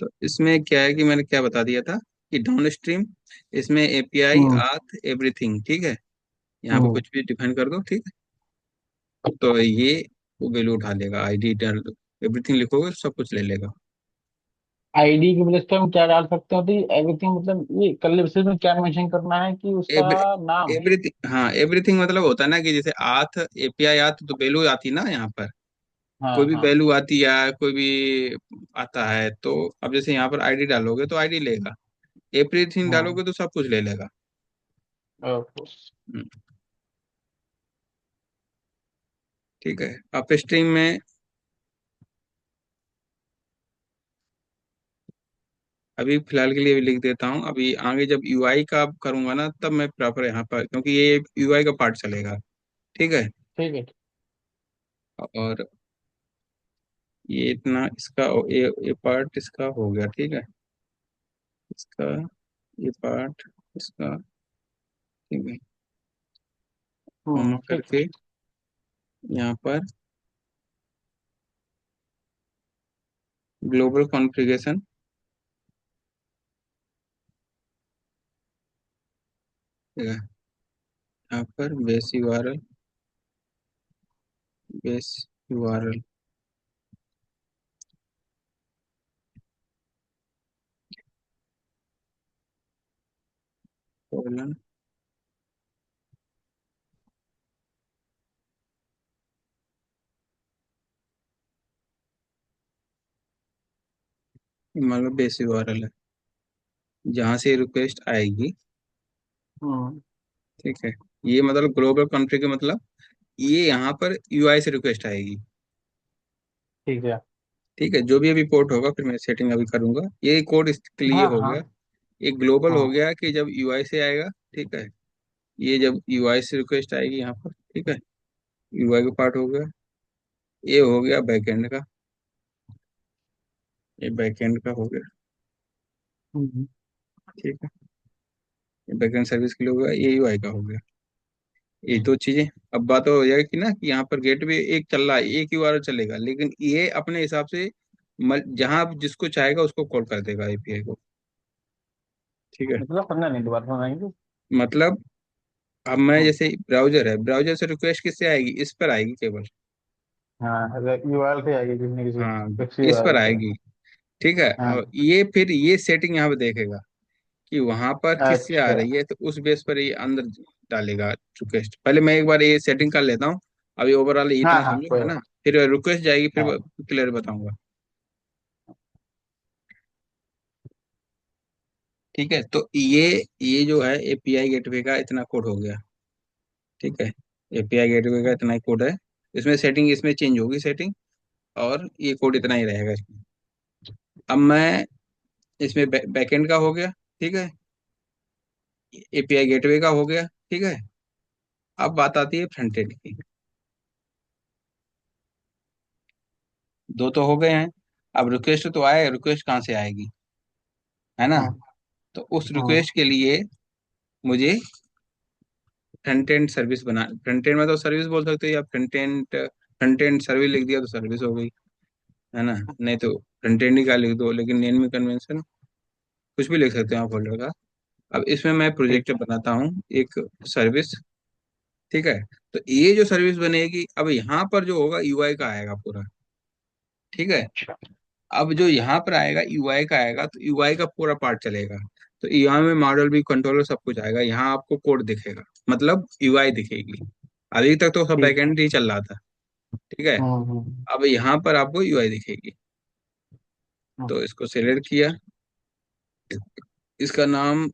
तो इसमें क्या है कि मैंने क्या बता दिया था कि डाउन स्ट्रीम, इसमें एपीआई हम्म। आथ एवरीथिंग, ठीक है। यहाँ पे हम्म। कुछ भी डिफाइन कर दो, ठीक है। तो ये वो वैल्यू उठा लेगा, आईडी एवरीथिंग लिखोगे तो सब कुछ ले लेगा। आईडी की प्लेस पे हम क्या डाल सकते हैं? तो एवरीथिंग मतलब ये कर्ली ब्रेसेस में क्या मेंशन करना है कि उसका नाम? एवरीथिंग, हाँ एवरीथिंग मतलब होता है ना कि जैसे आथ, एपीआई आथ तो वैल्यू आती ना यहाँ पर, कोई हाँ भी हाँ। वैल्यू आती है, कोई भी आता है, तो अब जैसे यहाँ पर आईडी डालोगे तो आईडी लेगा, एवरीथिंग हाँ। डालोगे तो सब कुछ ले लेगा। ओके। हम्म, ठीक है। अप स्ट्रीम में अभी फिलहाल के लिए भी लिख देता हूँ, अभी आगे जब यूआई का करूंगा ना तब मैं प्रॉपर यहाँ पर, क्योंकि ये यूआई का पार्ट चलेगा, ठीक है। ठीक है। और ये इतना इसका, ये पार्ट इसका हो गया, ठीक है। इसका ये पार्ट इसका, ठीक है। कॉमा ठीक है। करके यहाँ पर ग्लोबल कॉन्फ़िगरेशन, ठीक है। यहाँ पर base URL, base URL colon, मान लो बेस यूआरएल है जहाँ से रिक्वेस्ट आएगी, हम्म। ठीक है। ये मतलब ग्लोबल कॉन्फ़िग मतलब ये यहाँ पर यूआई से रिक्वेस्ट आएगी, ठीक है। ठीक है। जो भी अभी पोर्ट होगा फिर मैं सेटिंग अभी करूंगा, ये कोड इसके लिए हाँ हो हाँ। गया। एक ग्लोबल हो हाँ। गया कि जब यूआई से आएगा, ठीक है। ये जब यूआई से रिक्वेस्ट आएगी यहाँ पर, ठीक है, यूआई का पार्ट हो गया। ये हो गया बैकएंड का, ये बैकएंड का हो गया, हम्म। ठीक है। ये बैकएंड सर्विस के लिए हो गया, ये यूआई का हो गया। ये दो चीजें। अब बात हो जाएगी कि ना कि यहाँ पर गेटवे एक चल रहा है, एक यूआरएल चलेगा, लेकिन ये अपने हिसाब से जहां जिसको चाहेगा उसको कॉल कर देगा एपीआई को, ठीक है। मतलब समझा नहीं, दोबारा सुनाएंगे? मतलब अब मैं हम्म। जैसे ब्राउजर है, ब्राउजर से रिक्वेस्ट किससे आएगी, इस पर आएगी केवल। हाँ, यूआरएल पे आएगी किसी न किसी हाँ, फिक्स इस पर यूआरएल पे। आएगी, ठीक है। और हाँ। ये फिर ये सेटिंग यहाँ पे देखेगा कि वहां पर किससे आ अच्छा। रही है, तो उस बेस पर ये अंदर डालेगा रिक्वेस्ट। पहले मैं एक बार ये सेटिंग कर लेता हूँ, अभी ओवरऑल हाँ इतना हाँ, समझो, कोई है बात। ना। फिर रिक्वेस्ट जाएगी, फिर हाँ। क्लियर बताऊंगा, ठीक है। तो ये जो है एपीआई गेटवे का इतना कोड हो गया, ठीक है। एपीआई गेटवे का इतना ही कोड है। इसमें सेटिंग, इसमें चेंज होगी सेटिंग, और ये कोड इतना ही रहेगा इसमें। अब मैं इसमें बैकएंड का हो गया, ठीक है। एपीआई गेटवे का हो गया, ठीक है। अब बात आती है फ्रंट एंड की। दो तो हो गए हैं। अब रिक्वेस्ट तो आए, रिक्वेस्ट कहाँ से आएगी, है ना। हाँ। तो उस हाँ। रिक्वेस्ट के लिए मुझे फ्रंट एंड सर्विस बना, फ्रंट एंड में तो सर्विस बोल सकते हो, या फ्रंट एंड सर्विस लिख दिया तो सर्विस हो गई, है ना। नहीं तो फ्रंट एंड ही का लिख दो, लेकिन नेम में कन्वेंशन कुछ भी लिख सकते हो आप फोल्डर का। अब इसमें मैं ठीक प्रोजेक्ट है। बनाता हूँ एक सर्विस, ठीक है। तो ये जो सर्विस बनेगी, अब यहाँ पर जो होगा यूआई का आएगा पूरा, ठीक है। अच्छा। अब जो यहाँ पर आएगा यूआई का आएगा, तो यूआई का पूरा पार्ट चलेगा। तो यहाँ में मॉडल भी, कंट्रोलर सब कुछ आएगा, यहाँ आपको कोड दिखेगा, मतलब यूआई दिखेगी। अभी तक तो सब ठीक है। बैकएंड ही चल रहा था, ठीक है। हम्म। अब यहाँ पर आपको यूआई दिखेगी। हम्म। तो इसको सिलेक्ट किया, इसका नाम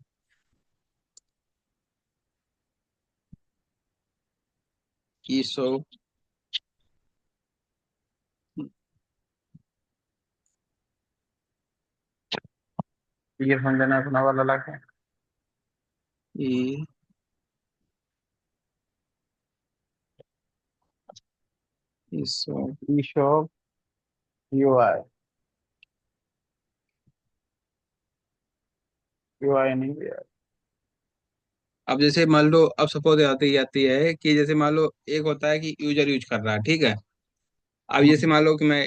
ईसो, ईयरफोन देना अपना वाला लाके। ई ईसो। ई शॉप यूआई। यूआई नहीं यार। अब जैसे मान लो, अब सपोज आती आती है कि जैसे मान लो एक होता है कि यूजर यूज कर रहा है, ठीक है। अब जैसे हम्म। मान लो कि मैं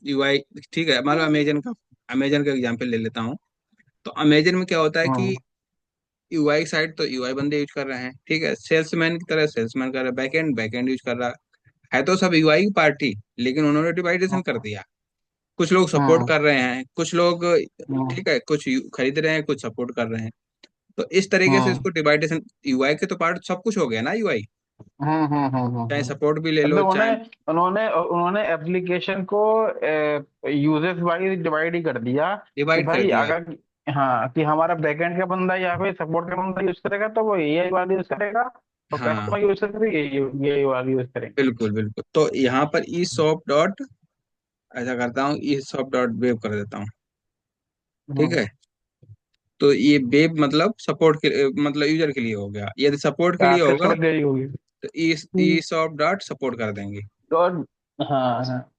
यूआई, ठीक है, मान लो अमेजन का अमेजन का एग्जाम्पल ले लेता हूँ। तो अमेजन में क्या होता है कि हम्म यूआई साइड तो यूआई बंदे यूज कर रहे हैं, ठीक है, सेल्समैन की तरह सेल्समैन कर रहा है, बैकएंड यूज कर रहा है तो सब यूआई की पार्टी, लेकिन उन्होंने डिवाइडेशन कर हम्म दिया। कुछ लोग सपोर्ट हम्म कर रहे हैं, कुछ लोग, हम्म ठीक है, कुछ खरीद रहे हैं, कुछ सपोर्ट कर रहे हैं। तो इस तरीके से हम्म इसको डिवाइडेशन, यूआई के तो पार्ट सब कुछ हो गया ना यूआई, चाहे सपोर्ट भी ले लो मतलब चाहे। उन्हें उन्होंने उन्होंने एप्लीकेशन को यूजर्स वाइज डिवाइड ही कर दिया कि डिवाइड कर भाई दिया। अगर, हाँ, कि हमारा बैकएंड का बंदा या फिर सपोर्ट का बंदा यूज करेगा तो वो एआई वाला यूज करेगा, और हाँ कस्टमर यूज करेगा ये वाला यूज करेंगे। बिल्कुल बिल्कुल, तो यहाँ पर ई शॉप डॉट, ऐसा करता हूँ, ई शॉप डॉट वेब कर देता हूँ, ठीक हम्म है। तो ये वेब मतलब सपोर्ट के, मतलब यूजर के लिए हो गया, यदि सपोर्ट के लिए होगा कस्टमर के लिए होगी। तो ई शॉप डॉट सपोर्ट कर देंगे। और हाँ हाँ।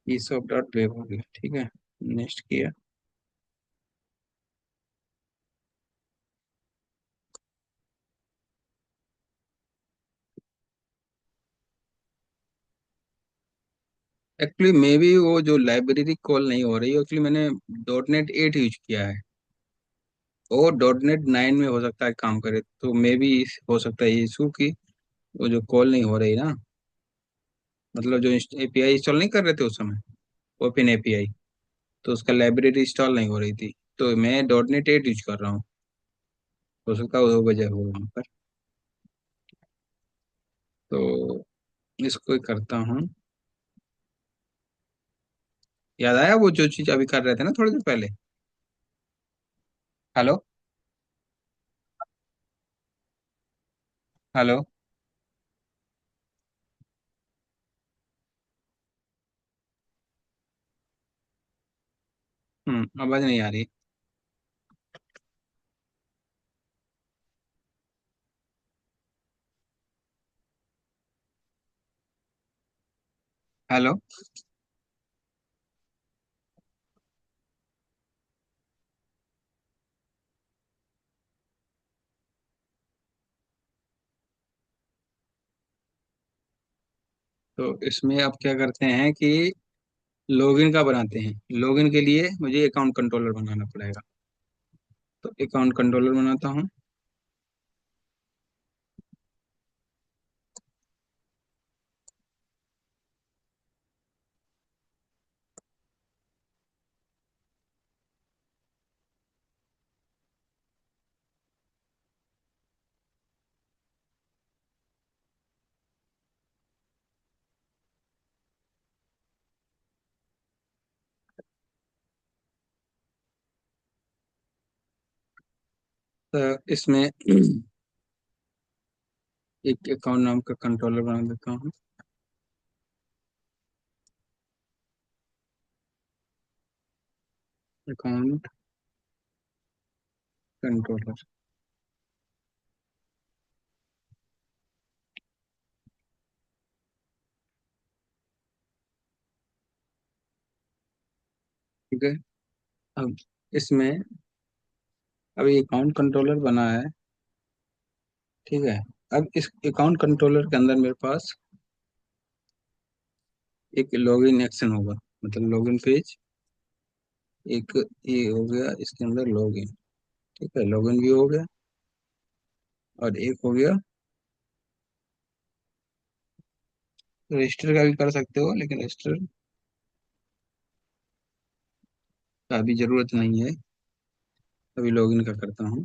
ई शॉप डॉट वेब हो गया, ठीक है, नेक्स्ट किया। एक्चुअली मे भी वो जो लाइब्रेरी कॉल नहीं हो रही है, एक्चुअली मैंने डॉट नेट 8 यूज किया है, वो डॉट नेट 9 में हो सकता है काम करे, तो मे भी हो सकता है ये इशू की वो जो कॉल नहीं हो रही ना, मतलब जो एपीआई इंस्टॉल नहीं कर रहे थे उस समय, ओपन एपीआई, तो उसका लाइब्रेरी इंस्टॉल नहीं हो रही थी, तो मैं डॉट नेट 8 यूज कर रहा हूँ, हो सकता है वो वजह हो वहाँ पर। तो इसको ही करता हूँ। याद आया वो जो चीज अभी कर रहे थे ना थोड़ी देर पहले। हेलो। हेलो। आवाज नहीं आ रही। हेलो। तो इसमें आप क्या करते हैं कि लॉगिन का बनाते हैं, लॉगिन के लिए मुझे अकाउंट कंट्रोलर बनाना पड़ेगा, तो अकाउंट कंट्रोलर बनाता हूँ। तो इसमें एक अकाउंट नाम का कंट्रोलर बना देता हूँ। अकाउंट कंट्रोलर, ठीक है। अब इसमें, अभी अकाउंट कंट्रोलर बना है, ठीक है। अब इस अकाउंट कंट्रोलर के अंदर मेरे पास एक लॉगिन एक्शन होगा, मतलब लॉगिन पेज, एक ये हो गया इसके अंदर लॉगिन, ठीक है, लॉगिन भी हो गया, और एक हो गया रजिस्टर का भी कर सकते हो, लेकिन रजिस्टर का अभी जरूरत नहीं है, अभी लॉगिन का करता हूँ।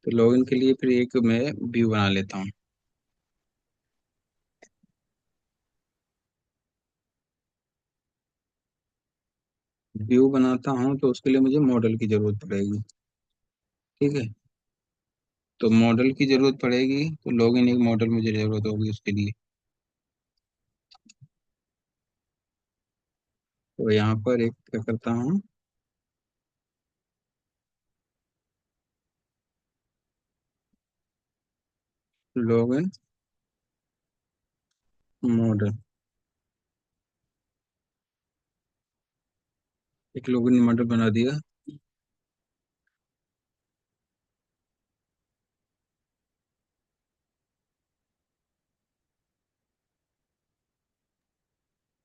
तो लॉगिन के लिए फिर एक मैं व्यू बना लेता हूँ। व्यू बनाता हूँ तो उसके लिए मुझे मॉडल की जरूरत पड़ेगी, ठीक है। तो मॉडल की जरूरत पड़ेगी, तो लॉगिन एक मॉडल मुझे जरूरत होगी उसके लिए। तो यहाँ पर एक क्या करता हूँ, लॉगिन मॉडल, एक लॉगिन मॉडल बना दिया।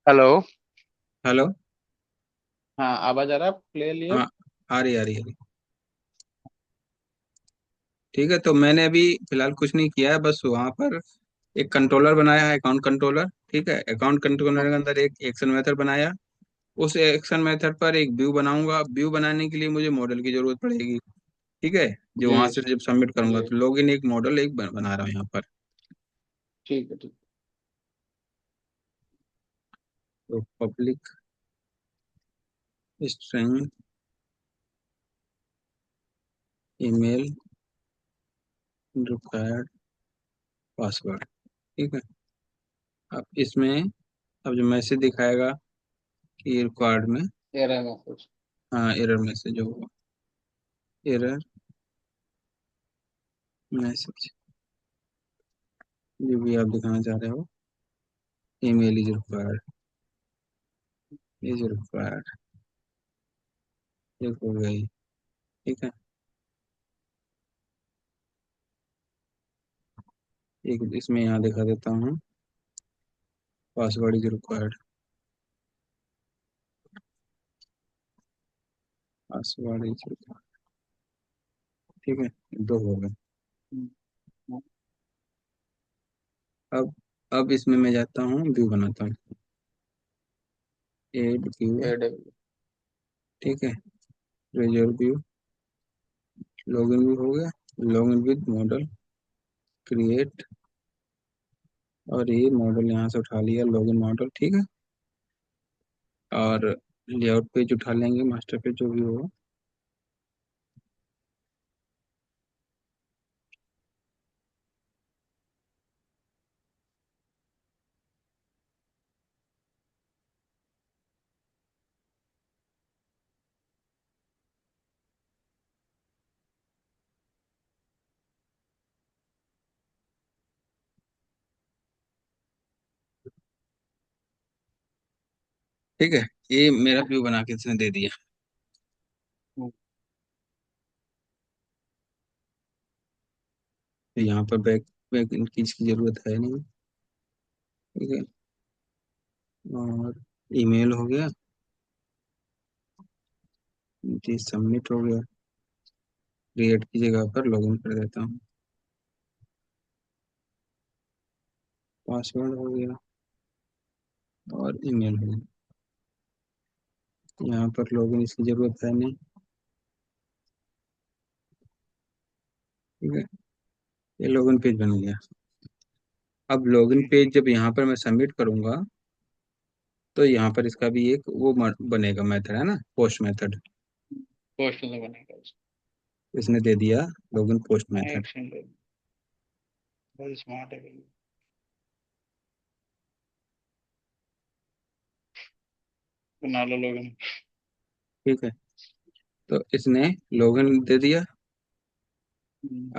हेलो। हेलो। हाँ, आवाज आ रहा है क्लियरली? हाँ, आ रही आ रही। ठीक है, तो मैंने अभी फिलहाल कुछ नहीं किया है, बस वहां पर एक कंट्रोलर बनाया है, अकाउंट कंट्रोलर। ठीक है, अकाउंट कंट्रोलर के अंदर एक एक्शन मेथड बनाया। उस एक्शन मेथड पर एक व्यू बनाऊंगा। व्यू बनाने के लिए मुझे मॉडल की जरूरत पड़ेगी। ठीक है, जो जी वहां से जब सबमिट करूंगा जी। तो लॉगिन एक मॉडल एक बना रहा हूँ यहाँ पर। ठीक है, ठीक। तो public string email required password. ठीक है, अब इसमें अब जो मैसेज दिखाएगा कि रिक्वायर्ड में, ये रहा मैसेज। हाँ एरर मैसेज होगा। एरर मैसेज, जो भी आप दिखाना चाह रहे हो। ईमेल इज रिक्वायर्ड, ये हो गई। ठीक है, एक इसमें यहाँ दिखा देता हूँ, password is required. Password is required. ठीक है, दो हो गए। अब अब इसमें मैं जाता हूँ, व्यू बनाता हूँ, एड व्यू। AWS। ठीक है, रिजर्व व्यू, लॉगिन भी हो गया। लॉगिन विद मॉडल, क्रिएट, और ये मॉडल यहाँ से उठा लिया, लॉगिन मॉडल। ठीक है, और लेआउट पेज उठा लेंगे, मास्टर पेज जो भी हो। ठीक है, ये मेरा व्यू बना के इसने दे दिया। तो यहाँ पर बैक बैक इनकी इसकी जरूरत है नहीं। ठीक है, और ईमेल हो गया, जी सबमिट हो गया। क्रिएट की जगह पर लॉगिन कर देता हूँ, पासवर्ड हो गया और ईमेल हो गया। यहाँ पर लॉगिन इसकी जरूरत है नहीं। ठीक है, ये लॉगिन पेज बन गया। अब लॉगिन पेज जब यहाँ पर मैं सबमिट करूंगा तो यहाँ पर इसका भी एक वो बनेगा मेथड है ना, पोस्ट मेथड। पोस्ट में बनेगा उसका। इसने दे दिया लॉगिन पोस्ट मेथड। एक्शन ले। बहुत स्मार्ट है भाई। बना लो लोग। ठीक है, तो इसने लॉगिन दे दिया।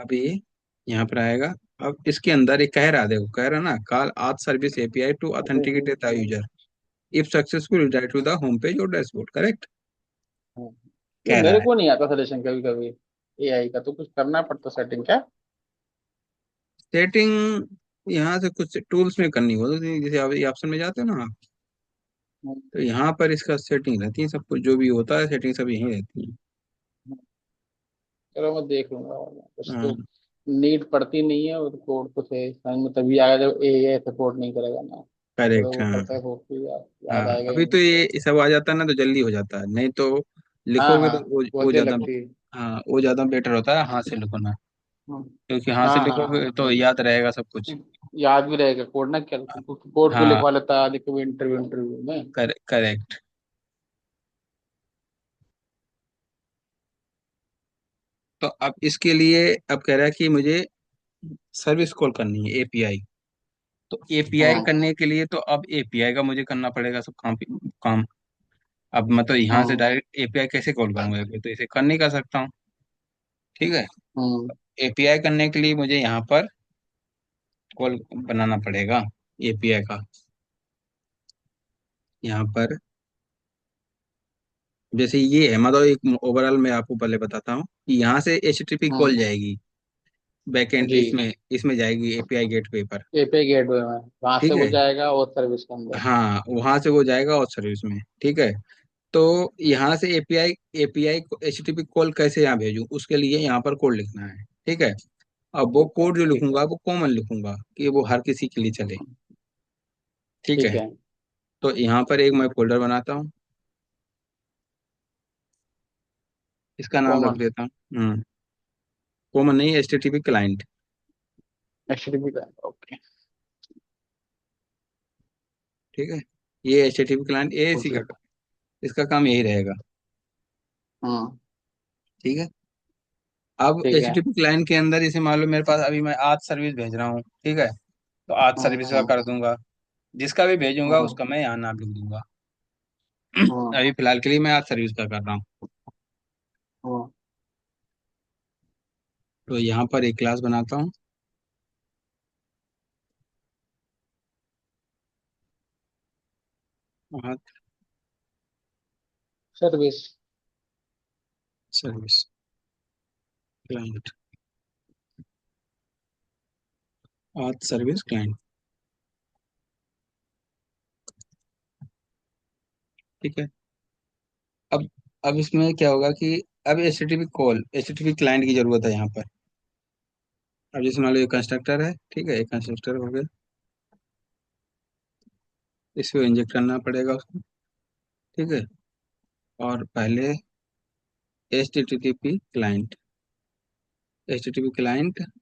अब ये यहाँ पर आएगा। अब इसके अंदर एक कह रहा, देखो कह रहा ना, call auth service API to अरे authenticate the user, if successful direct to the home page और डैशबोर्ड। करेक्ट हाँ। ये कह रहा मेरे है। को नहीं आता सजेशन कभी कभी। AI का तो कुछ करना पड़ता सेटिंग क्या? सेटिंग यहाँ से कुछ टूल्स में करनी होती, जैसे आप ये ऑप्शन में जाते हो ना आप, तो यहाँ पर इसका सेटिंग रहती है, सब कुछ जो भी होता है सेटिंग सब यहीं रहती है। चलो मैं देख लूंगा। बस तो हाँ नीड पड़ती नहीं है, और कोड तो से समझ में तभी आएगा जब AI सपोर्ट नहीं करेगा ना। तो करेक्ट। वो हाँ करता है होप भी याद हाँ, आएगा ही अभी तो नहीं। ये सब आ जाता है ना तो जल्दी हो जाता है, नहीं तो हाँ लिखोगे हाँ, तो वो बहुत देर ज्यादा। लगती है। हाँ, वो ज्यादा बेटर होता है हाथ से लिखना, हम्म, क्योंकि हाथ से हाँ हाँ लिखोगे हाँ। तो याद रहेगा सब कुछ। याद भी रहेगा कोड ना, क्या कोड कोई हाँ लिखवा लेता है कभी इंटरव्यू इंटरव्यू में। करेक्ट। तो अब इसके लिए अब कह रहा है कि मुझे सर्विस कॉल करनी है, एपीआई। तो एपीआई हाँ करने के लिए तो अब एपीआई का मुझे करना पड़ेगा सब काम। अब मैं तो यहाँ से हाँ। डायरेक्ट एपीआई कैसे कॉल करूंगा, एपीआई तो इसे कर नहीं कर सकता हूँ। ठीक है, हम्म एपीआई करने के लिए मुझे यहाँ पर कॉल बनाना पड़ेगा एपीआई का। यहाँ पर जैसे ये है, मतलब एक ओवरऑल मैं आपको पहले बताता हूँ कि यहाँ से एचटीटीपी कॉल हम्म। जाएगी बैकएंड, जी। इसमें जाएगी एपीआई गेटवे पर। एपीआई गेटवे में वहां से ठीक वो है। जाएगा और सर्विस के अंदर। हाँ, वहां से वो जाएगा और सर्विस में। ठीक है। तो यहाँ से एपीआई एपीआई को एचटीटीपी कॉल कैसे यहाँ भेजूँ, उसके लिए यहाँ पर कोड लिखना है। ठीक है। अब वो ठीक है। कोड जो ठीक लिखूंगा है। वो कॉमन लिखूंगा कि वो हर किसी के लिए चले। ठीक ठीक है। है। तो यहाँ पर एक मैं फोल्डर बनाता हूँ, इसका नाम रख कॉमन। देता हूँ। कॉमन नहीं, एचटीटीपी क्लाइंट। एचटीटीपी का। ओके। ठीक है। ये एचटीटीपी क्लाइंट ये इसी का, प्रोसीड। इसका काम यही रहेगा। हम्म। ठीक है। अब ठीक है। एचटीटीपी क्लाइंट के अंदर इसे मान लो मेरे पास अभी मैं आज सर्विस भेज रहा हूँ। ठीक है। तो आज सर्विस का हम्म। कर दूंगा, जिसका भी भेजूंगा हम्म। उसका मैं यहाँ नाम लिख दूंगा। हम्म। अभी फिलहाल के लिए मैं आज सर्विस का कर रहा हूँ। हम्म। तो यहाँ पर एक क्लास बनाता हूँ, आज सर्विस। सर्विस क्लाइंट, आज सर्विस क्लाइंट। ठीक है। अब अब इसमें क्या होगा कि अब एचटीटीपी क्लाइंट की जरूरत है यहाँ पर। अब जैसे मान लो ये कंस्ट्रक्टर है। ठीक है, एक कंस्ट्रक्टर हो गया, इसको इंजेक्ट करना पड़ेगा उसको। ठीक है। और पहले H T T P client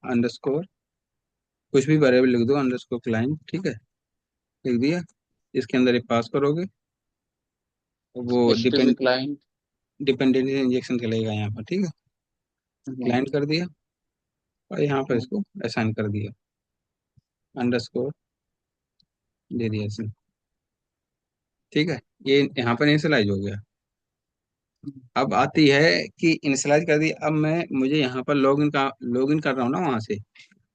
underscore, कुछ भी वेरिएबल लिख दो, अंडरस्कोर क्लाइंट। ठीक है, लिख दिया। इसके अंदर एक पास करोगे, वो एचटीटीपी क्लाइंट। डिपेंडेंसी इंजेक्शन चलेगा यहाँ पर। ठीक है। हम्म। क्लाइंट कर दिया, और यहाँ पर इसको असाइन कर दिया, अंडरस्कोर दे दिया इसमें। ठीक है। ये यहाँ पर इनिशियलाइज हो गया। अब आती है कि इनिशियलाइज कर दी। अब मुझे यहाँ पर लॉगिन कर रहा हूँ ना वहाँ से,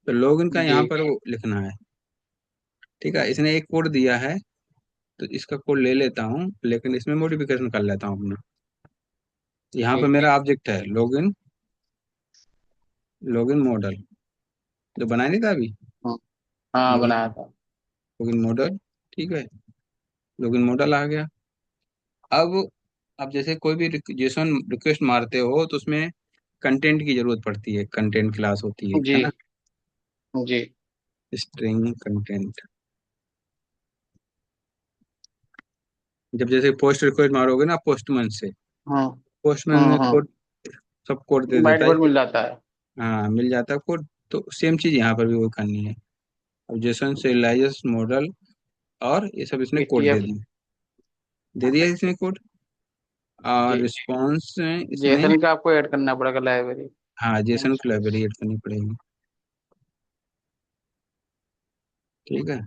तो लॉगिन का जी। यहाँ पर वो लिखना है। ठीक है। इसने एक कोड दिया है, तो इसका कोड ले लेता हूँ, लेकिन इसमें मॉडिफिकेशन कर लेता हूँ अपना। यहाँ पर ठीक है। मेरा ऑब्जेक्ट है लॉगिन, लॉगिन मॉडल, जो बनाया नहीं था अभी। हम्म। हाँ लॉगिन बनाया था। Login model. ठीक है। लॉगिन मॉडल आ गया। अब अब जैसे कोई भी जेसन रिक्वेस्ट मारते हो तो उसमें कंटेंट की जरूरत पड़ती है, कंटेंट क्लास होती है जी। ना। जी। String content. जब जैसे पोस्ट रिक्वेस्ट मारोगे ना पोस्टमैन से, हाँ। पोस्टमैन में हाँ। कोड, सब कोड दे बाइट देता है। कोड मिल जाता है। हाँ, मिल जाता है कोड। तो सेम चीज यहाँ पर भी वो करनी है। अब जेसन serializes मॉडल, और ये सब इसने कोड दे एटीएफ। दिए, दे दिया इसने कोड। और जी। रिस्पॉन्स में इसने, जेएसएन का आपको ऐड करना पड़ेगा लाइब्रेरी। हाँ, जेसन की लाइब्रेरी ऐड करनी पड़ेगी। ठीक है।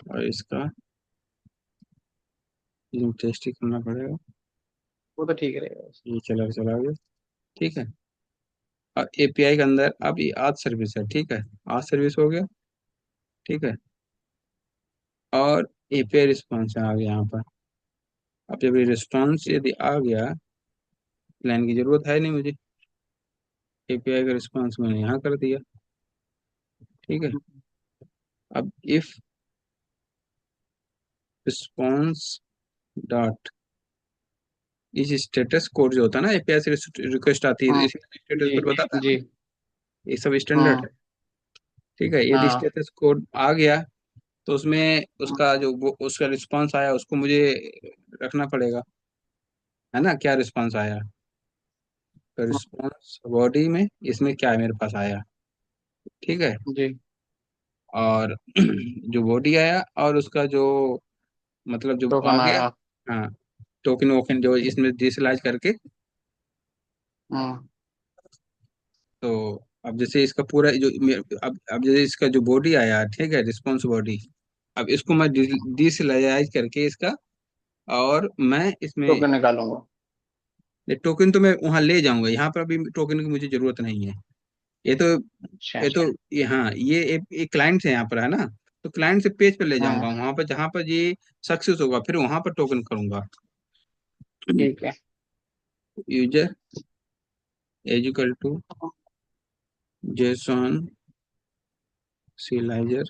और इसका टेस्ट ही करना पड़ेगा। वो तो ठीक रहेगा। ये चला चला गया। ठीक है। और एपीआई के अंदर अब ये आज सर्विस है। ठीक है, आज सर्विस हो गया। ठीक है। और एपीआई रिस्पॉन्स आ गया यहाँ पर। अब जब ये रिस्पॉन्स यदि आ गया, लाइन की जरूरत है नहीं मुझे, एपीआई का रिस्पॉन्स मैंने यहाँ कर दिया। ठीक है। अब इफ रिस्पॉन्स डॉट इस स्टेटस कोड जो होता है ना, एपीआई से रिक्वेस्ट आती है, हाँ। इसी स्टेटस जी। कोड बताता है जी। ना, ये सब स्टैंडर्ड हाँ। है। ठीक है। यदि हाँ। स्टेटस कोड आ गया तो उसमें उसका जो वो उसका रिस्पॉन्स आया उसको मुझे रखना पड़ेगा, है ना, क्या रिस्पॉन्स आया। तो रिस्पॉन्स बॉडी में इसमें क्या है मेरे पास आया। ठीक है। जी। और जो बॉडी आया और उसका जो मतलब जो आ टोकन गया, आया। हाँ, टोकन वोकन जो इसमें डिसलाइज करके। हाँ। तो अब जैसे इसका पूरा जो अब जैसे इसका जो बॉडी आया, ठीक है, रिस्पॉन्स बॉडी, अब इसको मैं डिसलाइज करके इसका, और मैं इसमें टोकन निकालूंगा। टोकन तो मैं वहां ले जाऊंगा, यहाँ पर अभी टोकन की मुझे जरूरत नहीं है। ये तो अच्छा। ये तो ये हाँ, ये एक क्लाइंट है यहाँ पर, है ना। तो क्लाइंट से पेज पे ले जाऊंगा, हाँ वहां पर जहां पर ये सक्सेस होगा, फिर वहां पर टोकन करूंगा। ठीक है। User as equal to JSON serializer,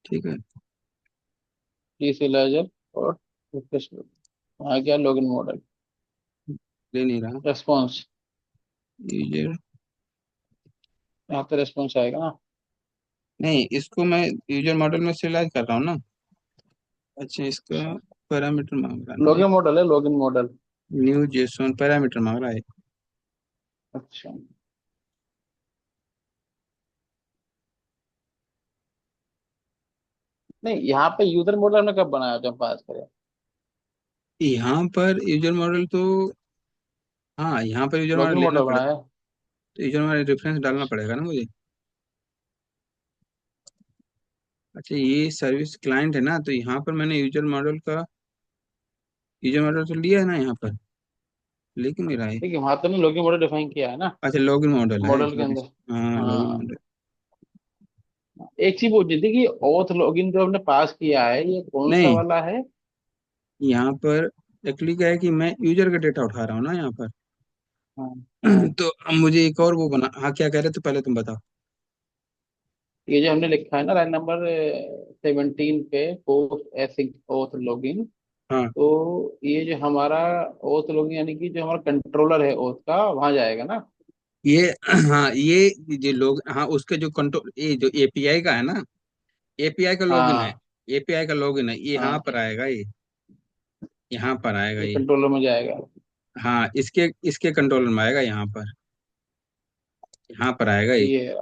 ठीक है। इनिशियलाइजर और आ गया लॉगिन मॉडल। ले नहीं रहा। रेस्पॉन्स, यूजर, यहाँ पे रेस्पॉन्स आएगा ना। नहीं, इसको मैं यूजर मॉडल में सिलेक्ट कर रहा हूँ ना। अच्छा, इसका अच्छा, पैरामीटर मांग रहा है ना ये। लॉगिन मॉडल है, login model. New Jason parameter मांग रहा है। अच्छा, नहीं यहाँ पे यूजर मॉडल हमने कब बनाया जब पास करें। यहाँ पर यूजर मॉडल तो, हाँ, यहाँ पर यूजर मॉडल लॉगिन लेना मॉडल पड़ेगा। बनाया है। तो यूजर मॉडल रेफरेंस डालना पड़ेगा ना मुझे। अच्छा, ये सर्विस क्लाइंट है ना, तो यहाँ पर मैंने यूजर मॉडल तो लिया है ना यहाँ पर, लेकिन मेरा है। ठीक है, वहां तो ने लॉगिन मॉडल डिफाइन किया है ना, अच्छा, लॉगिन मॉडल है, मॉडल के सॉरी। अंदर। हाँ, लॉगिन हाँ, मॉडल। एक चीज पूछनी थी कि ऑथ लॉगिन जो हमने पास किया है ये कौन सा नहीं, वाला है। यहाँ पर एक्चुअली क्या है कि मैं यूजर का डेटा उठा रहा हूँ ना यहाँ पर। हाँ हाँ, तो अब मुझे एक और वो बना, हाँ, क्या कह रहे थे, पहले तुम बताओ। ये जो हमने लिखा है ना लाइन नंबर 17 पे, पोस्ट एसिंक ऑथ लॉगिन। हाँ, तो ये जो हमारा ओथ लॉगिन यानी कि जो हमारा कंट्रोलर है ओथ का, वहां जाएगा ना। ये हाँ, ये जो लोग, हाँ, उसके जो कंट्रोल, ये जो एपीआई का है ना, एपीआई का लॉगिन है। हाँ एपीआई का लॉगिन है, ये यहाँ हाँ, पर आएगा, ये यहाँ पर आएगा ये ये। कंट्रोलर में जाएगा। हाँ, इसके इसके कंट्रोलर में आएगा, यहाँ पर आएगा ये। ये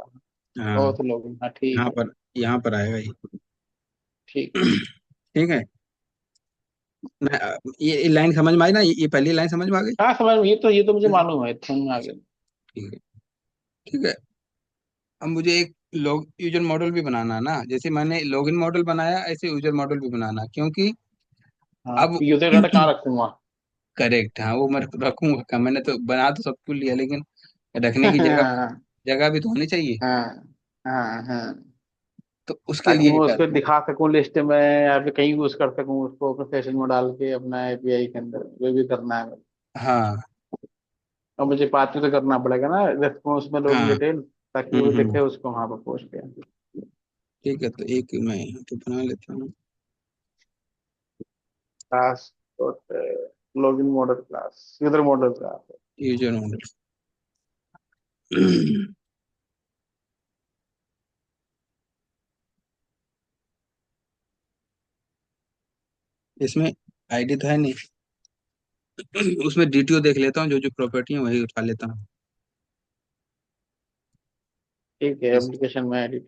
हाँ, ओथ लॉगिन, हाँ ठीक यहाँ है। पर यहाँ पर आएगा ये। ठीक है। ठीक है। ये लाइन समझ में आई ना, ये पहली लाइन समझ में आ गई। हाँ समझ में, ये तो मुझे मालूम है, समझ में आ गया। ठीक है। ठीक है। अब मुझे एक लॉग यूजर मॉडल भी बनाना है ना, जैसे मैंने लॉगिन मॉडल बनाया, ऐसे यूजर मॉडल भी बनाना, क्योंकि हाँ, अब यूजर डाटा कहाँ रखूंगा। करेक्ट, हाँ, वो मैं रखूंगा क्या, मैंने तो बना तो सब कुछ लिया, लेकिन रखने की जगह हाँ जगह भी तो होनी चाहिए। हाँ हाँ हाँ, तो उसके ताकि लिए मैं कर, उसको दिखा सकूं लिस्ट में, या फिर कहीं यूज कर सकूं उसको अपने सेशन में डाल के अपना एपीआई के अंदर, जो भी करना है। हाँ, और मुझे बात भी तो करना पड़ेगा ना रेस्पॉन्स में लोग हाँ। डिटेल, ताकि वो हम्म। दिखे उसको वहां पर पोस्ट पे। ठीक है, तो एक मैं यहाँ पे बना लेता हूँ। Class dot login model class, user model class. User model. इसमें आईडी तो है नहीं। उसमें डीटीओ देख लेता हूँ, जो जो प्रॉपर्टी है वही उठा लेता हूँ। ठीक है, इस एप्लीकेशन में एडिट।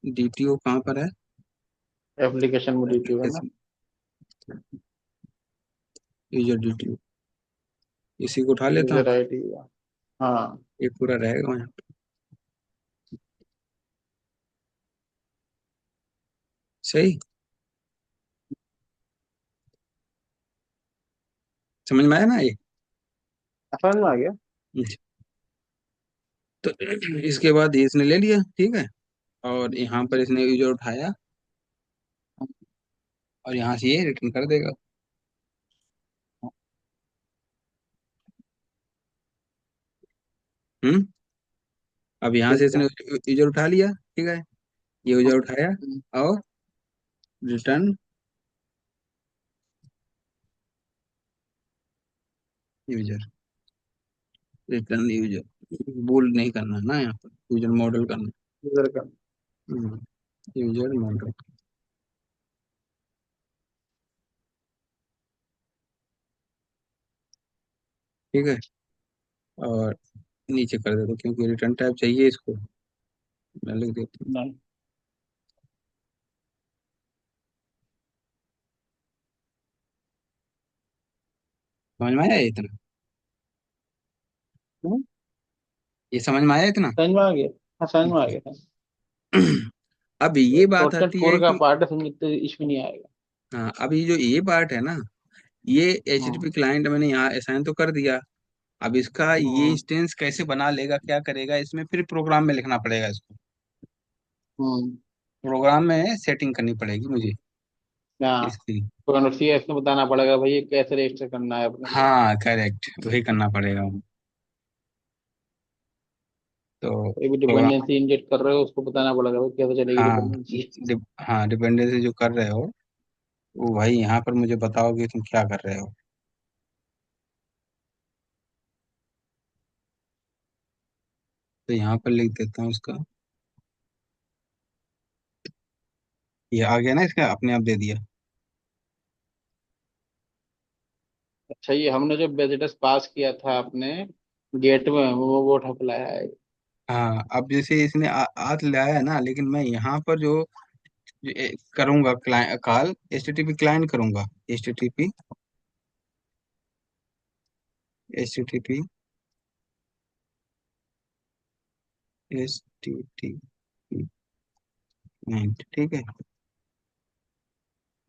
डीटीओ कहाँ पर है? एप्लीकेशन में डिटेल है ना। एप्लीकेशन, यूजर डीटीओ, इसी को उठा लेता हूँ। User ID. हाँ, ये पूरा रहेगा वहाँ पे। सही, समझ में आया ना ये। समझ में आ गया। तो इसके बाद ये इसने ले लिया, ठीक है। और यहाँ पर इसने यूजर उठाया, और यहाँ से ये रिटर्न कर देगा। हम्म। अब यहाँ से ठीक इसने है। यूजर उठा लिया, ठीक है। ये यूजर उठाया, हम्म, और return user, return user, bold नहीं करना ना यहाँ पर, यूजर मॉडल करना। यूजर का। यूजर मॉडल, ठीक है। और नीचे कर देता हूँ, क्योंकि रिटर्न टाइप चाहिए इसको, मैं लिख देता हूँ। नहीं। समझ में आया ये इतना? हम्म, ये समझ में आया इतना? समझ में आ गया। हाँ समझ में आ गया। अब ये बात डॉट नेट आती है कोर का कि, पार्ट है, समझ तो इश्यू नहीं आएगा। हाँ, अब ये जो ये पार्ट है ना, ये एच टी हाँ पी क्लाइंट मैंने यहाँ असाइन तो कर दिया, अब इसका ये हम्म। इंस्टेंस कैसे बना लेगा, क्या करेगा, इसमें फिर प्रोग्राम में लिखना पड़ेगा इसको। हम्म। प्रोग्राम में सेटिंग करनी पड़ेगी मुझे हाँ, इसकी। तो सीएस में बताना पड़ेगा भाई ये कैसे रजिस्टर करना है अपने को। हाँ करेक्ट, वही करना पड़ेगा। तो कोई भी प्रोग्राम, डिपेंडेंसी इंजेक्ट कर रहे हो उसको बताना पड़ेगा भाई कैसे चलेगी हाँ डिपेंडेंसी। हाँ डिपेंडेंसी जो कर रहे हो, वो भाई यहाँ पर मुझे बताओ कि तुम क्या कर रहे हो। तो यहाँ पर लिख देता हूँ इसका, ये आ गया ना, इसका अपने आप दे दिया। अच्छा, ये हमने जो बेसिटस पास किया था अपने गेट में वो वोट अप्लाई है। हाँ अब जैसे इसने आज लाया है ना, लेकिन मैं यहाँ पर जो करूँगा कॉल HTTP क्लाइंट करूँगा, HTTP HTTP HTTP क्लाइंट, ठीक है।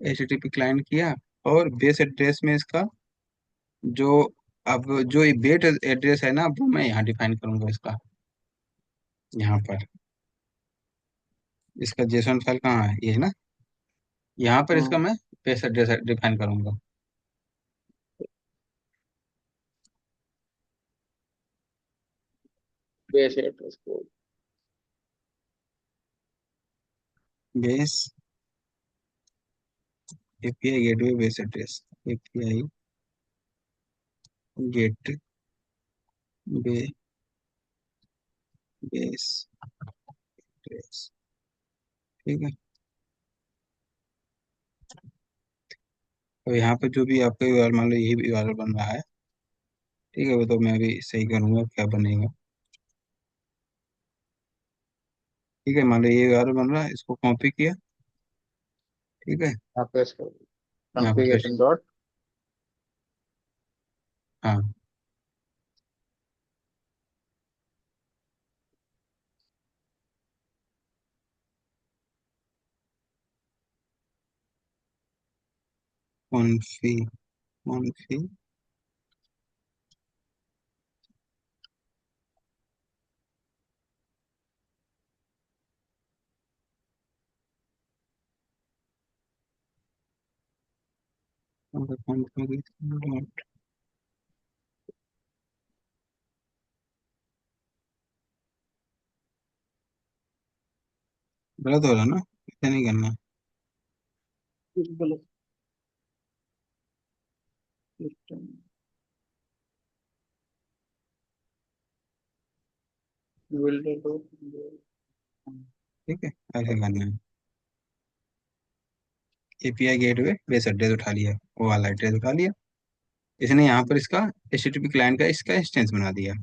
HTTP क्लाइंट किया, और बेस एड्रेस में इसका जो, अब जो ये बेस एड्रेस है ना, वो मैं यहाँ डिफाइन करूंगा इसका, यहाँ पर। इसका जेसन फाइल कहाँ है, ये है ना, यहाँ पर इसका हम्म। मैं बेस एड्रेस डिफाइन करूंगा। बेस एड्रेस को। Base API gateway base address, API gateway base address, ठीक है। तो यहाँ पर जो भी आपका URL, मान लो यही URL बन रहा है, ठीक है, वो तो मैं अभी सही करूंगा क्या बनेगा। ठीक है, मान लो ये URL बन रहा है, इसको कॉपी किया, ठीक है। यहाँ पेस्ट करो, यहाँ पर कॉन्फ़िगरेशन पेस्ट, डॉट। हाँ कॉन्फी कॉन्फी कॉन्फी गलत हो रहा ना, ऐसा नहीं करना। बिल्कुल। System builder dot. ठीक है, ऐसे करना है। API गेटवे बेस एड्रेस उठा लिया, वो वाला एड्रेस उठा लिया, इसने यहाँ पर इसका HTTP क्लाइंट का इसका इंस्टेंस बना दिया।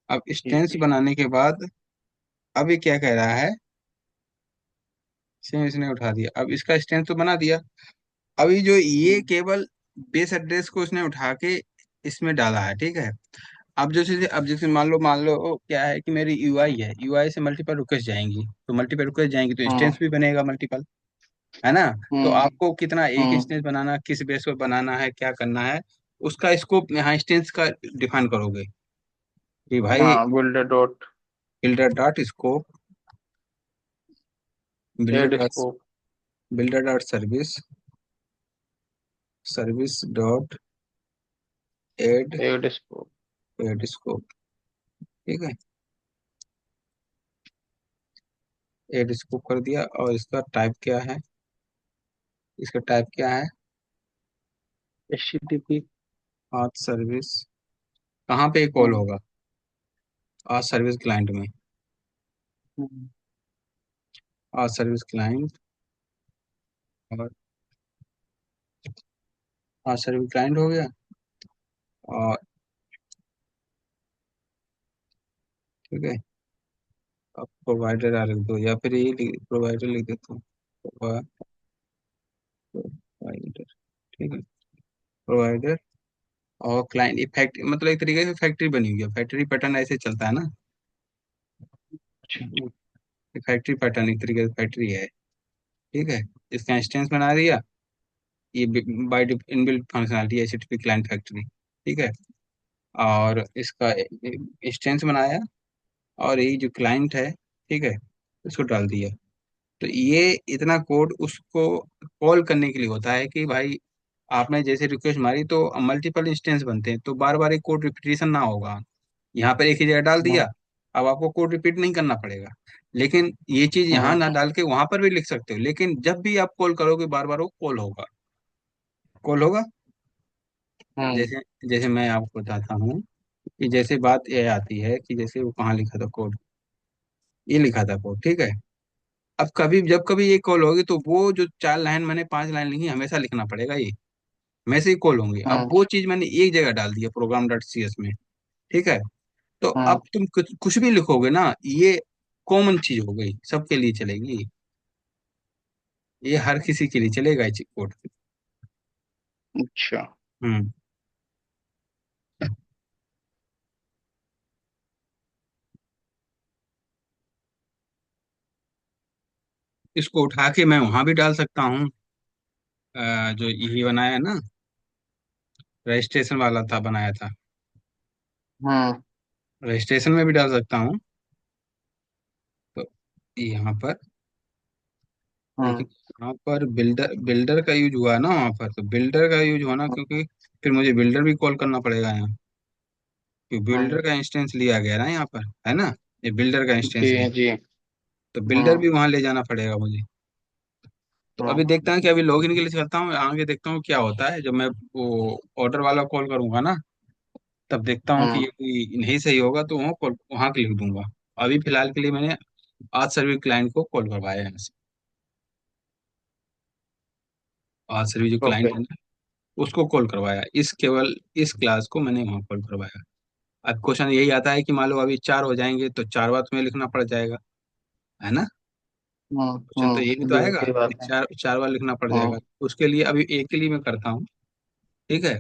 अब ठीक इंस्टेंस है। बनाने के बाद, अब ये क्या कह रहा है, सेम इसने उठा दिया, अब इसका इंस्टेंस तो बना दिया। अभी जो ये हम्म। केवल बेस एड्रेस को उसने उठा के इसमें डाला है, ठीक है। अब जैसे मान लो क्या है कि मेरी UI है, UI से मल्टीपल रिक्वेस्ट जाएंगी, तो मल्टीपल रिक्वेस्ट जाएंगी तो हम्म। इंस्टेंस भी बनेगा मल्टीपल, है ना। तो हम्म। आपको कितना, एक हम्म। इंस्टेंस बनाना, किस बेस पर बनाना है, क्या करना है, उसका स्कोप यहाँ इंस्टेंस का डिफाइन करोगे कि भाई, हाँ, builder dot builder dot scope, builder add dot scope. Builder dot service, service dot add add scope. Add scope, ठीक है। एड स्कोप कर दिया, और इसका टाइप क्या है, इसका टाइप क्या है, HTTP। आज सर्विस, कहाँ पे कॉल हम्म। होगा, आज सर्विस क्लाइंट में, हम्म। आज सर्विस क्लाइंट, और आज सर्विस क्लाइंट हो गया, और ठीक है। अब प्रोवाइडर लिख दो, या फिर ये प्रोवाइडर लिख देता हूँ, प्रोवाइडर, ठीक है। प्रोवाइडर और क्लाइंट इफेक्ट, मतलब एक तरीके से फैक्ट्री बनी हुई है, फैक्ट्री पैटर्न ऐसे चलता है ना। अच्छा। फैक्ट्री पैटर्न एक तरीके से फैक्ट्री है, ठीक है। इसका इंस्टेंस बना दिया, ये by inbuilt functionality HTTP client factory, ठीक है। और इसका इंस्टेंस बनाया, और ये जो क्लाइंट है, ठीक है, उसको डाल दिया। तो ये इतना कोड उसको कॉल करने के लिए होता है कि भाई आपने जैसे रिक्वेस्ट मारी तो मल्टीपल इंस्टेंस बनते हैं, तो बार बार एक कोड रिपीटेशन ना होगा। यहाँ पर एक ही जगह डाल दिया, हम्म। अब आपको कोड रिपीट नहीं करना पड़ेगा। लेकिन ये चीज यहाँ हम्म। ना डाल के वहां पर भी लिख सकते हो, लेकिन जब भी आप कॉल करोगे बार बार वो कॉल होगा, कॉल होगा। हम्म। जैसे जैसे मैं आपको बताता हूँ कि जैसे बात ये आती है कि जैसे वो कहाँ लिखा था कोड, ये लिखा था कोड, ठीक है। अब कभी जब कभी ये कॉल होगी तो वो जो 4 लाइन मैंने 5 लाइन लिखी हमेशा लिखना पड़ेगा, ये मैं से ही कॉल होंगे। अब हम्म। वो चीज मैंने एक जगह डाल दिया प्रोग्राम डॉट सी एस में, ठीक है। तो हम्म। अब तुम कुछ भी लिखोगे ना, ये कॉमन चीज हो गई, सबके लिए चलेगी, ये हर किसी के लिए चलेगा ये कोड। अच्छा। हम्म। इसको उठा के मैं वहां भी डाल सकता हूँ, जो यही बनाया है ना, रजिस्ट्रेशन वाला था बनाया था, हम्म। रजिस्ट्रेशन में भी डाल सकता हूँ। तो यहाँ पर, लेकिन हम्म। यहाँ पर बिल्डर बिल्डर का यूज हुआ है ना, वहाँ पर तो बिल्डर का यूज हुआ ना, क्योंकि फिर मुझे बिल्डर भी कॉल करना पड़ेगा यहाँ, क्योंकि बिल्डर हम्म। का इंस्टेंस लिया गया ना यहाँ पर, है ना, ये बिल्डर का इंस्टेंस लिया, जी जी। तो बिल्डर हम्म। भी वहाँ ले जाना पड़ेगा मुझे। तो हम्म। अभी देखते हैं कि अभी लॉगिन के लिए करता हूँ, आगे देखता हूँ क्या होता है जब मैं वो ऑर्डर वाला कॉल करूंगा ना, तब देखता हूँ कि हम्म। ये कोई नहीं सही होगा तो वहाँ कॉल वहाँ के लिख दूंगा। अभी फिलहाल के लिए मैंने आज सर्विस क्लाइंट को कॉल करवाया है यहाँ से, आज सर्विस जो ओके। क्लाइंट है ना, उसको कॉल करवाया, इस केवल इस क्लास को मैंने वहाँ कॉल करवाया। अब क्वेश्चन यही आता है कि मान लो अभी 4 हो जाएंगे तो 4 बार तुम्हें लिखना पड़ जाएगा, है ना। क्वेश्चन तो ये भी तो जी आएगा सही कि बात है। 4 4 बार लिखना पड़ जाएगा। हम्म। उसके लिए अभी एक के लिए मैं करता हूँ, ठीक है।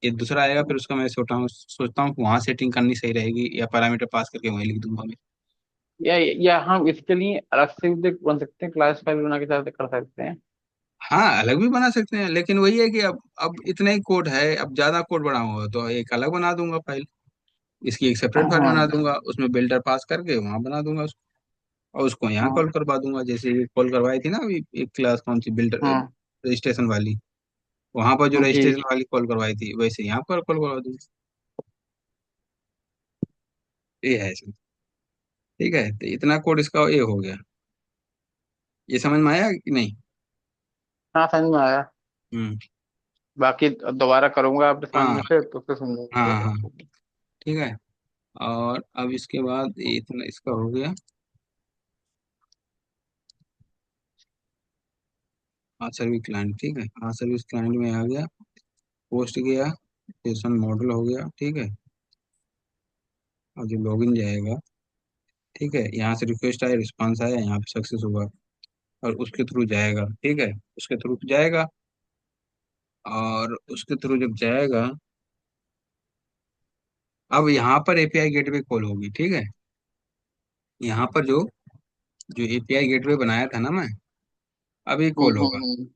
ये दूसरा आएगा, फिर उसका मैं सोचता हूँ कि वहाँ सेटिंग करनी सही रहेगी या पैरामीटर पास करके वहीं लिख दूंगा मैं। या हम इसके लिए अलग से भी बन सकते हैं, क्लास फाइल बना के साथ कर सकते हैं। हाँ, अलग भी बना सकते हैं, लेकिन वही है कि अब इतना ही कोड है, अब ज्यादा कोड बढ़ा हुआ है तो एक अलग बना दूंगा फाइल, इसकी एक सेपरेट फाइल बना हम्म। दूंगा, उसमें बिल्डर पास करके वहां बना दूंगा उसको, और उसको यहाँ हम्म। कॉल करवा दूंगा, जैसे ये कॉल करवाई थी ना अभी एक क्लास, कौन सी, बिल्डर हम्म। रजिस्ट्रेशन वाली, वहां पर जो जी रजिस्ट्रेशन जी। वाली कॉल करवाई थी वैसे यहाँ पर कॉल करवा दूंगा। ये है इसमें, ठीक है। तो इतना कोड इसका ये हो गया, ये समझ में आया कि नहीं। हाँ समझ में आया। हम्म। बाकी दोबारा करूंगा आपके हाँ सामने से तो फिर हाँ समझेंगे। हाँ, ठीक है। और अब इसके बाद ये इतना इसका हो गया, हाँ सर्विस क्लाइंट, ठीक है, हाँ सर्विस क्लाइंट में आ गया, पोस्ट गया, सेशन मॉडल हो गया, ठीक है। और जो लॉगिन जाएगा, ठीक है, यहाँ से रिक्वेस्ट आया, रिस्पांस आया, यहाँ पे सक्सेस हुआ, और उसके थ्रू जाएगा, ठीक है, उसके थ्रू जाएगा। और उसके थ्रू जब जाएगा, अब यहाँ पर एपीआई गेटवे कॉल होगी, ठीक है। यहाँ पर जो जो एपीआई गेटवे बनाया था ना मैं, अब ये कॉल होगा। हम्म।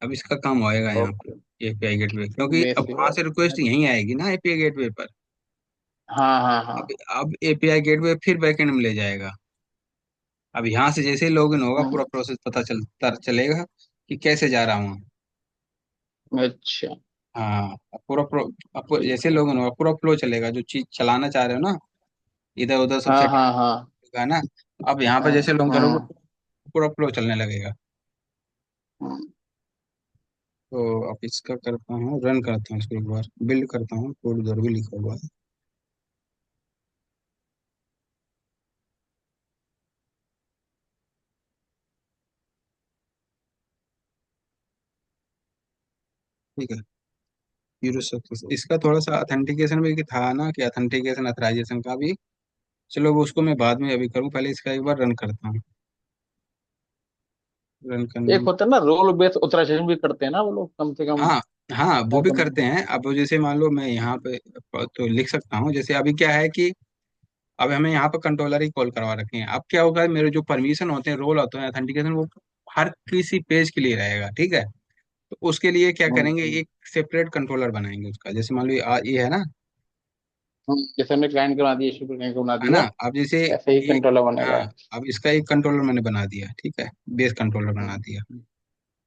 अब इसका काम होएगा यहाँ ओके। पर एपीआई गेटवे, क्योंकि अब बेसिक वहां से है। रिक्वेस्ट यहीं आएगी ना एपीआई गेटवे पर। हाँ हाँ हाँ। अब एपीआई गेटवे फिर बैकएंड में ले जाएगा। अब यहाँ से जैसे ही लॉगिन होगा हम्म। पूरा प्रोसेस पता चलेगा कि कैसे जा रहा हूँ। अच्छा। हाँ, अब पूरा ठीक जैसे है। लॉगिन होगा पूरा फ्लो चलेगा, जो चीज चलाना चाह रहे हो ना, इधर उधर सब हाँ सेटिंग हाँ हाँ। होगा ना। अब यहाँ पर हाँ जैसे लॉगिन करोगे हाँ। पूरा फ्लो चलने लगेगा। हम्म। तो अब इसका करता हूँ, रन करता हूँ, इसको एक बार बिल्ड करता हूँ, कोड उधर भी लिखा हुआ है। ठीक है, यूरो सक्सेस, इसका थोड़ा सा ऑथेंटिकेशन भी था ना, कि ऑथेंटिकेशन अथराइजेशन का भी, चलो वो उसको मैं बाद में अभी करूँ, पहले इसका एक बार रन करता हूँ। रन करने एक में, होता है ना रोल बेस ऑथराइजेशन भी करते हैं ना वो लोग, कम से कम हाँ हाँ, वो भी ऑटोमेटिक। करते हैं। अब जैसे मान लो मैं यहाँ पे तो लिख सकता हूँ, जैसे अभी क्या है कि अब हमें यहाँ पर कंट्रोलर ही कॉल करवा रखे हैं, अब क्या होगा, मेरे जो परमिशन होते हैं, रोल होते हैं, ऑथेंटिकेशन, वो हर किसी पेज के लिए रहेगा, ठीक है। तो उसके लिए क्या करेंगे, हम्म, एक सेपरेट कंट्रोलर बनाएंगे उसका। जैसे मान लो ये है ना, जैसे हमने क्लाइंट को बना दिया, इशू क्लाइंट को बना है ना। दिया, अब जैसे ऐसे ही ये, कंट्रोलर हाँ, बनेगा। अब इसका एक कंट्रोलर मैंने बना दिया, ठीक है, बेस कंट्रोलर बना हम्म, दिया।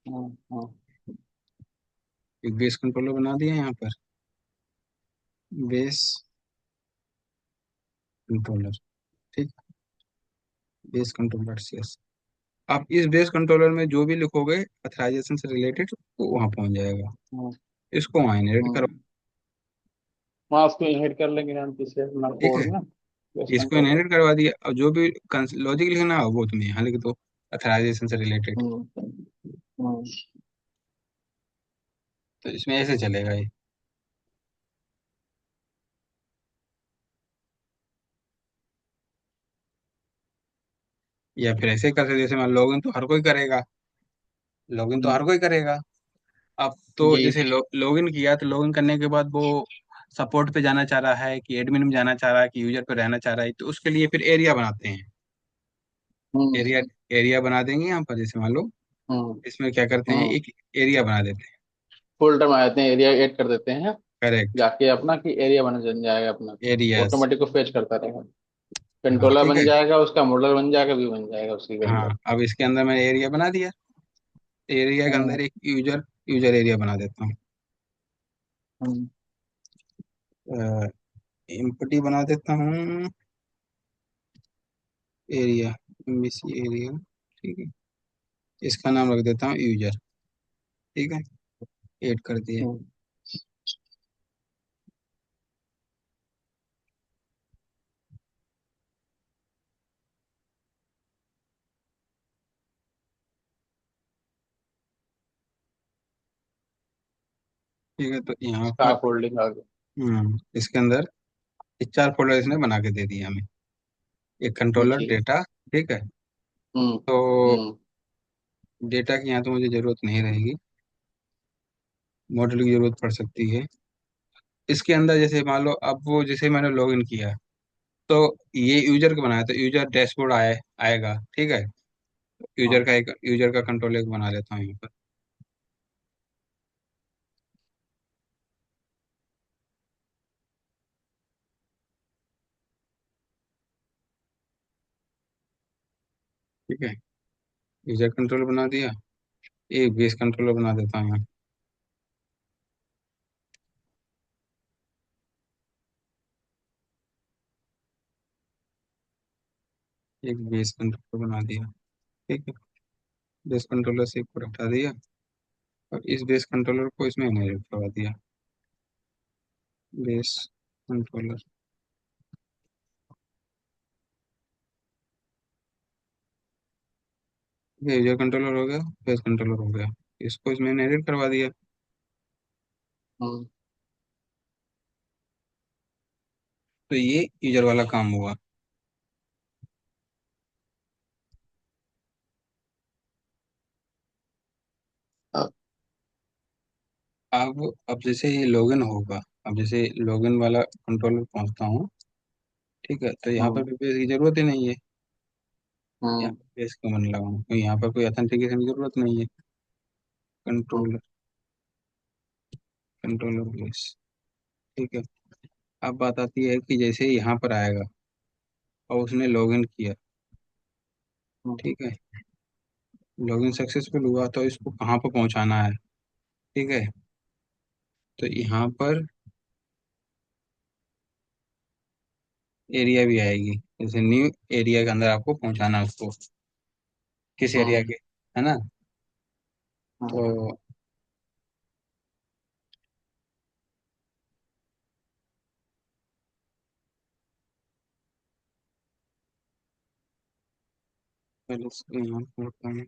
हम्म, हम्म, एक बेस कंट्रोलर बना दिया यहाँ पर, बेस कंट्रोलर, ठीक, बेस कंट्रोलर CS। आप इस बेस कंट्रोलर में जो भी लिखोगे अथराइजेशन से रिलेटेड, वो वहाँ पहुंच जाएगा। हम्म, इसको वहाँ इनहेरिट करो, हम्म। वहाँ उसको इनहेरिट कर लेंगे हम किसी अपना ठीक है। कोड में, बेस इसको कंट्रोलर। इनहेरिट करवा दिया, और जो भी लॉजिक लिखना हो वो तुम्हें यहाँ लिख दो, अथराइजेशन से रिलेटेड। हम्म, हम्म। तो इसमें ऐसे चलेगा ये। या फिर ऐसे कर सकते, जैसे मान लॉगिन तो हर कोई करेगा, लॉगिन तो हर हम्म, कोई करेगा। अब तो जी। जैसे लॉगिन किया, तो लॉगिन करने के बाद वो सपोर्ट पे जाना चाह रहा है कि एडमिन में जाना चाह रहा है कि यूजर पे रहना चाह रहा है, तो उसके लिए फिर एरिया बनाते हैं। हम्म, एरिया, एरिया बना देंगे यहाँ पर। जैसे मान लो हम्म, इसमें क्या करते हैं, हम्म। एक एरिया बना देते हैं। फोल्डर में आ जाते हैं, एरिया ऐड कर देते हैं, करेक्ट, जाके अपना कि एरिया बन जाएगा अपना, एरियाज। ऑटोमेटिक को फेच करता रहेगा। हाँ कंट्रोलर ठीक है। बन जाएगा, उसका मॉडल बन जाएगा, भी बन जाएगा उसी के हाँ, अंदर। अब इसके अंदर मैंने एरिया बना दिया, एरिया के हम्म, अंदर एक यूजर, यूजर एरिया बना देता हम्म। हूँ, एम्पटी बना देता हूँ, एरिया, MVC एरिया, ठीक है। इसका नाम रख देता हूँ यूजर, ठीक है, ऐड कर दिया। हम्म। ठीक है, तो यहाँ पर, स्टार फोल्डिंग आ गया। इसके अंदर ये 4 फोल्डर इसने बना के दे दिया हमें। एक कंट्रोलर जी। डेटा, ठीक है। हम्म, तो हम्म, डेटा की यहाँ तो मुझे जरूरत नहीं रहेगी, मॉडल की जरूरत पड़ सकती है। इसके अंदर जैसे मान लो, अब वो जैसे मैंने लॉगिन किया, तो ये यूजर को बनाया, तो यूजर डैशबोर्ड आएगा, ठीक है। हाँ, यूजर का कंट्रोल एक बना लेता हूँ यहाँ पर, ठीक है। यूजर कंट्रोल बना दिया, एक बेस कंट्रोलर बना देता हूँ यहाँ, एक बेस कंट्रोलर बना दिया, ठीक है। बेस कंट्रोलर से एक को हटा दिया, और इस बेस कंट्रोलर को इसमें इनहेरिट करवा दिया, बेस कंट्रोलर। ये यूजर कंट्रोलर हो गया, बेस कंट्रोलर हो गया, इसको इसमें इनहेरिट करवा दिया। हम्म। तो ये यूजर वाला काम हुआ। अब जैसे ये लॉगिन होगा, अब जैसे लॉगिन वाला कंट्रोलर पहुंचता हूँ, ठीक है, तो यहाँ पर हम्म, भी बेस की जरूरत ही नहीं है। यहाँ हम्म, पर बेस क्यों बन लगा हूँ, तो यहाँ पर कोई ऑथेंटिकेशन की जरूरत नहीं है। हम्म, कंट्रोलर, कंट्रोलर बेस, ठीक है। अब बात आती है कि जैसे यहाँ पर आएगा और उसने लॉगिन किया, हम्म, ठीक है, लॉगिन सक्सेसफुल हुआ, तो इसको कहाँ पर पहुँचाना है, ठीक है। तो यहाँ पर एरिया भी आएगी, जैसे न्यू एरिया के अंदर आपको पहुँचाना है उसको, किस एरिया हम्म, के, है ना। तो हम्म। पहले इसको यहाँ पर रखते हैं।